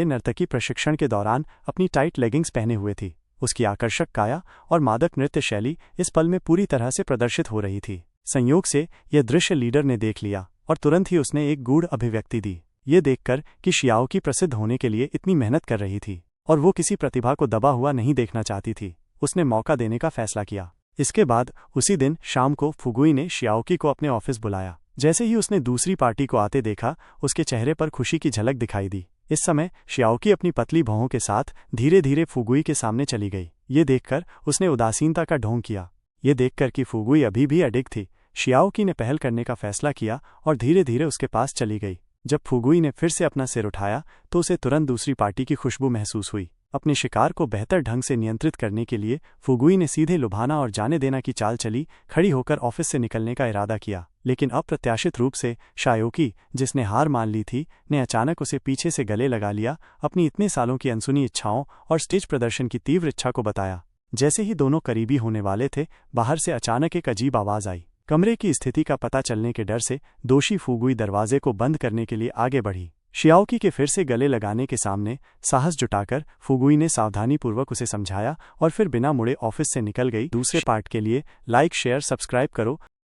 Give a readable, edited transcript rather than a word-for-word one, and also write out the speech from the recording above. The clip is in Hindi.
नर्तकी प्रशिक्षण के दौरान अपनी टाइट लेगिंग्स पहने हुए थी। उसकी आकर्षक काया और मादक नृत्य शैली इस पल में पूरी तरह से प्रदर्शित हो रही थी। संयोग से यह दृश्य लीडर ने देख लिया और तुरंत ही उसने एक गूढ़ अभिव्यक्ति दी। ये देखकर कि शियाओकी प्रसिद्ध होने के लिए इतनी मेहनत कर रही थी और वो किसी प्रतिभा को दबा हुआ नहीं देखना चाहती थी, उसने मौका देने का फैसला किया। इसके बाद उसी दिन शाम को फुगुई ने शियाओकी को अपने ऑफिस बुलाया। जैसे ही उसने दूसरी पार्टी को आते देखा, उसके चेहरे पर खुशी की झलक दिखाई दी। इस समय शियाओकी अपनी पतली भौहों के साथ धीरे धीरे फुगुई के सामने चली गई। ये देखकर उसने उदासीनता का ढोंग किया। ये देखकर कि फुगुई अभी भी अडिग थी, शियाओकी ने पहल करने का फैसला किया और धीरे धीरे उसके पास चली गई। जब फुगुई ने फिर से अपना सिर उठाया तो उसे तुरंत दूसरी पार्टी की खुशबू महसूस हुई। अपने शिकार को बेहतर ढंग से नियंत्रित करने के लिए फुगुई ने सीधे लुभाना और जाने देना की चाल चली। खड़ी होकर ऑफिस से निकलने का इरादा किया, लेकिन अप्रत्याशित रूप से शियाओकी, जिसने हार मान ली थी, ने अचानक उसे पीछे से गले लगा लिया। अपनी इतने सालों की अनसुनी इच्छाओं और स्टेज प्रदर्शन की तीव्र इच्छा को बताया। जैसे ही दोनों करीबी होने वाले थे, बाहर से अचानक एक अजीब आवाज आई। कमरे की स्थिति का पता चलने के डर से दोषी फुगुई दरवाजे को बंद करने के लिए आगे बढ़ी। शियाओकी के फिर से गले लगाने के सामने साहस जुटाकर फुगुई ने सावधानीपूर्वक उसे समझाया और फिर बिना मुड़े ऑफिस से निकल गई। दूसरे पार्ट के लिए लाइक, शेयर, सब्सक्राइब करो।